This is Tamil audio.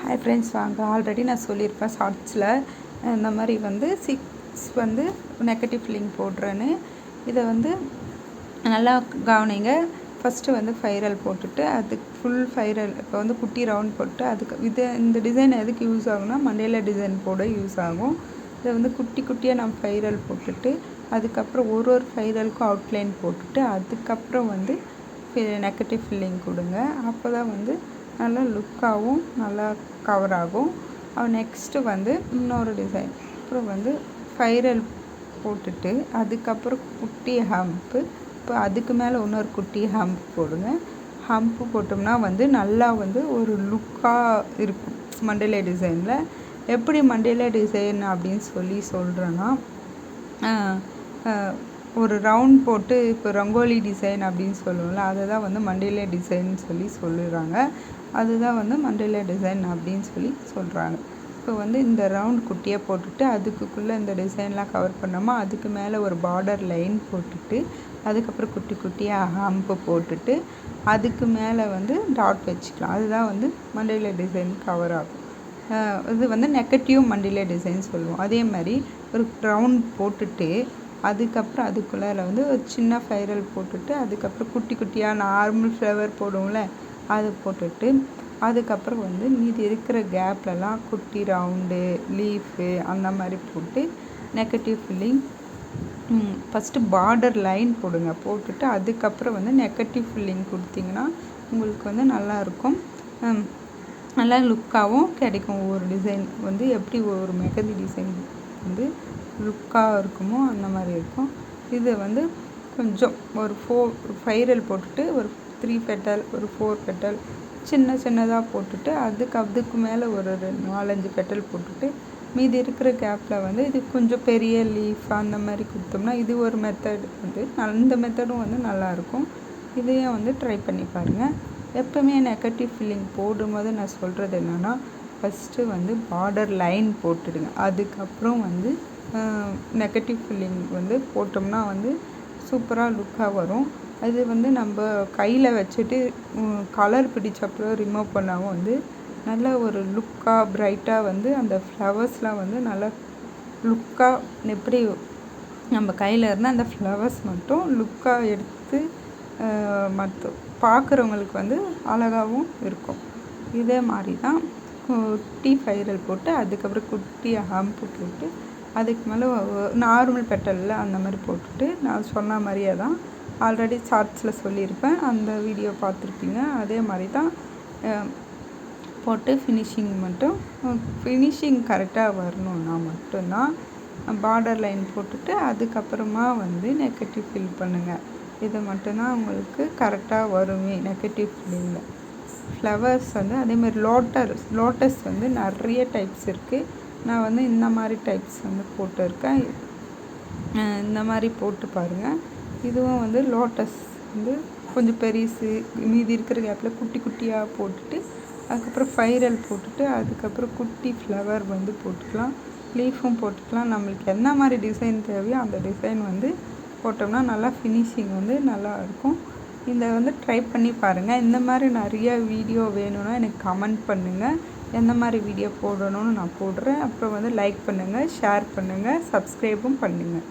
ஹாய் ஃப்ரெண்ட்ஸ், வாங்க. ஆல்ரெடி நான் சொல்லியிருப்பேன் ஷார்ட்ஸில் இந்த மாதிரி வந்து 6 வந்து நெகட்டிவ் ஃபில்லிங் போடுறேன்னு. இதை வந்து நல்லா கவனிங்க. ஃபஸ்ட்டு வந்து ஃபைரல் போட்டுட்டு அதுக்கு ஃபுல் ஃபைரல் இப்போ வந்து குட்டி ரவுண்ட் போட்டு அதுக்கு இந்த டிசைன் எதுக்கு யூஸ் ஆகும்னா மண்டேல டிசைன் போட யூஸ் ஆகும். இதை வந்து குட்டி குட்டியாக நம்ம ஃபைரல் போட்டுட்டு அதுக்கப்புறம் ஒரு ஃபைரலுக்கும் அவுட்லைன் போட்டுட்டு அதுக்கப்புறம் வந்து நெகட்டிவ் ஃபில்லிங் கொடுங்க. அப்போ தான் வந்து நல்லா லுக்காகவும் நல்லா கவர் ஆகும். நெக்ஸ்ட்டு வந்து இன்னொரு டிசைன் அப்புறம் வந்து ஃபைரல் போட்டுட்டு அதுக்கப்புறம் குட்டி ஹம்ப்பு, இப்போ அதுக்கு மேலே இன்னொரு குட்டி ஹம்ப் போடுங்க. ஹம்ப்பு போட்டோம்னா வந்து நல்லா வந்து ஒரு லுக்காக இருக்கும் மண்டேல டிசைனில். எப்படி மண்டேல டிசைன் அப்படின்னு சொல்கிறேன்னா, ஒரு ரவுண்ட் போட்டு இப்போ ரங்கோலி டிசைன் அப்படின்னு சொல்லுவோம்ல, அதை தான் வந்து மண்டேல டிசைன் சொல்லுறாங்க. அதுதான் வந்து மண்டேல டிசைன் அப்படின்னு சொல்கிறாங்க. இப்போ வந்து இந்த ரவுண்ட் குட்டியாக போட்டுட்டு அதுக்குள்ளே இந்த டிசைன்லாம் கவர் பண்ணோமா, அதுக்கு மேலே ஒரு பார்டர் லைன் போட்டுட்டு அதுக்கப்புறம் குட்டி குட்டியாக ஹம்ப்பு போட்டுட்டு அதுக்கு மேலே வந்து டாட் வச்சுக்கலாம். அதுதான் வந்து மண்டேல டிசைன் கவர் ஆகும். இது வந்து நெகட்டிவ் மண்டேல டிசைன் சொல்லுவோம். அதே மாதிரி ஒரு ரவுண்ட் போட்டுட்டு அதுக்கப்புறம் அதுக்குள்ளார வந்து ஒரு சின்ன ஃபைரல் போட்டுட்டு அதுக்கப்புறம் குட்டி குட்டியாக நார்மல் ஃப்ளவர் போடுவோம்ல, அது போட்டுட்டு அதுக்கப்புறம் வந்து மீதி இருக்கிற கேப்லலாம் குட்டி ரவுண்டு லீஃபு அந்த மாதிரி போட்டு negative filling first border line போடுங்க. போட்டுட்டு அதுக்கப்புறம் வந்து நெகட்டிவ் ஃபில்லிங் கொடுத்திங்கன்னா உங்களுக்கு வந்து நல்லாயிருக்கும், நல்லா லுக்காகவும் கிடைக்கும். ஒவ்வொரு டிசைன் வந்து எப்படி ஒரு மெஹந்தி டிசைன் வந்து லுக்காக இருக்குமோ அந்த மாதிரி இருக்கும். இது வந்து கொஞ்சம் ஒரு 4 ஃபைரல் போட்டுட்டு ஒரு 3 பெட்டல் ஒரு 4 பெட்டல் சின்னதாக போட்டுட்டு அதுக்கு மேலே ஒரு 4-5 பெட்டல் போட்டுட்டு மீதி இருக்கிற கேப்பில் வந்து இது கொஞ்சம் பெரிய லீஃப் அந்த மாதிரி கொடுத்தோம்னா இது ஒரு மெத்தட் வந்து இந்த மெத்தடும் வந்து நல்லாயிருக்கும். இதையும் வந்து ட்ரை பண்ணி பாருங்கள். எப்போவுமே நெகட்டிவ் ஃபில்லிங் போடும்போது நான் சொல்கிறது என்னென்னா, ஃபஸ்ட்டு வந்து பார்டர் லைன் போட்டுடுங்க. அதுக்கப்புறம் வந்து நெகட்டிவ் ஃபில்லிங் வந்து போட்டோம்னா வந்து சூப்பராக லுக்காக வரும். அது வந்து நம்ம கையில் வச்சுட்டு கலர் பிடிச்சப்போ ரிமூவ் பண்ணாமல் வந்து நல்ல ஒரு லுக்காக ப்ரைட்டாக வந்து அந்த ஃப்ளவர்ஸ்லாம் வந்து நல்லா லுக்காக எப்படி நம்ம கையில் இருந்தால் அந்த ஃப்ளவர்ஸ் மட்டும் லுக்காக எடுத்து மற்ற பார்க்குறவங்களுக்கு வந்து அழகாகவும் இருக்கும். இதே மாதிரி தான் குட்டி ஃபைரல் போட்டு அதுக்கப்புறம் குட்டி ஹம்ப்பு போட்டு அதுக்கு மேலே நார்மல் பெட்டலில் அந்த மாதிரி போட்டுட்டு நான் சொன்ன மாதிரியே தான் ஆல்ரெடி ஷார்ட்ஸில் சொல்லியிருப்பேன், அந்த வீடியோ பார்த்துருப்பீங்க. அதே மாதிரி தான் போட்டு ஃபினிஷிங் கரெக்டாக வரணுன்னா மட்டும்தான் பார்டர் லைன் போட்டுட்டு அதுக்கப்புறமா வந்து நெகட்டிவ் ஃபில் பண்ணுங்கள். இது மட்டும்தான் உங்களுக்கு கரெக்டாக வருமே நெகட்டிவ் ஃபில்லிங்கில். ஃப்ளவர்ஸ் வந்து அதேமாதிரி லோட்டஸ் வந்து நிறைய டைப்ஸ் இருக்குது. நான் வந்து இந்த மாதிரி டைப்ஸ் வந்து போட்டிருக்கேன். இந்த மாதிரி போட்டு பாருங்கள். இதுவும் வந்து லோட்டஸ் வந்து கொஞ்சம் பெருசு, மீதி இருக்கிற கேப்பில் குட்டி குட்டியாக போட்டுட்டு அதுக்கப்புறம் ஃபைரல் போட்டுட்டு அதுக்கப்புறம் குட்டி ஃப்ளவர் வந்து போட்டுக்கலாம், லீஃபும் போட்டுக்கலாம். நம்மளுக்கு என்ன மாதிரி டிசைன் தேவையோ அந்த டிசைன் வந்து போட்டோம்னா நல்லா ஃபினிஷிங் வந்து நல்லா இருக்கும். இதை வந்து ட்ரை பண்ணி பாருங்கள். இந்த மாதிரி நிறைய வீடியோ வேணும்னா எனக்கு கமெண்ட் பண்ணுங்கள். எந்த மாதிரி வீடியோ போடணும்னு நான் போடுறேன். அப்புறம் வந்து லைக் பண்ணுங்கள், ஷேர் பண்ணுங்கள், சப்ஸ்கிரைபும் பண்ணுங்கள்.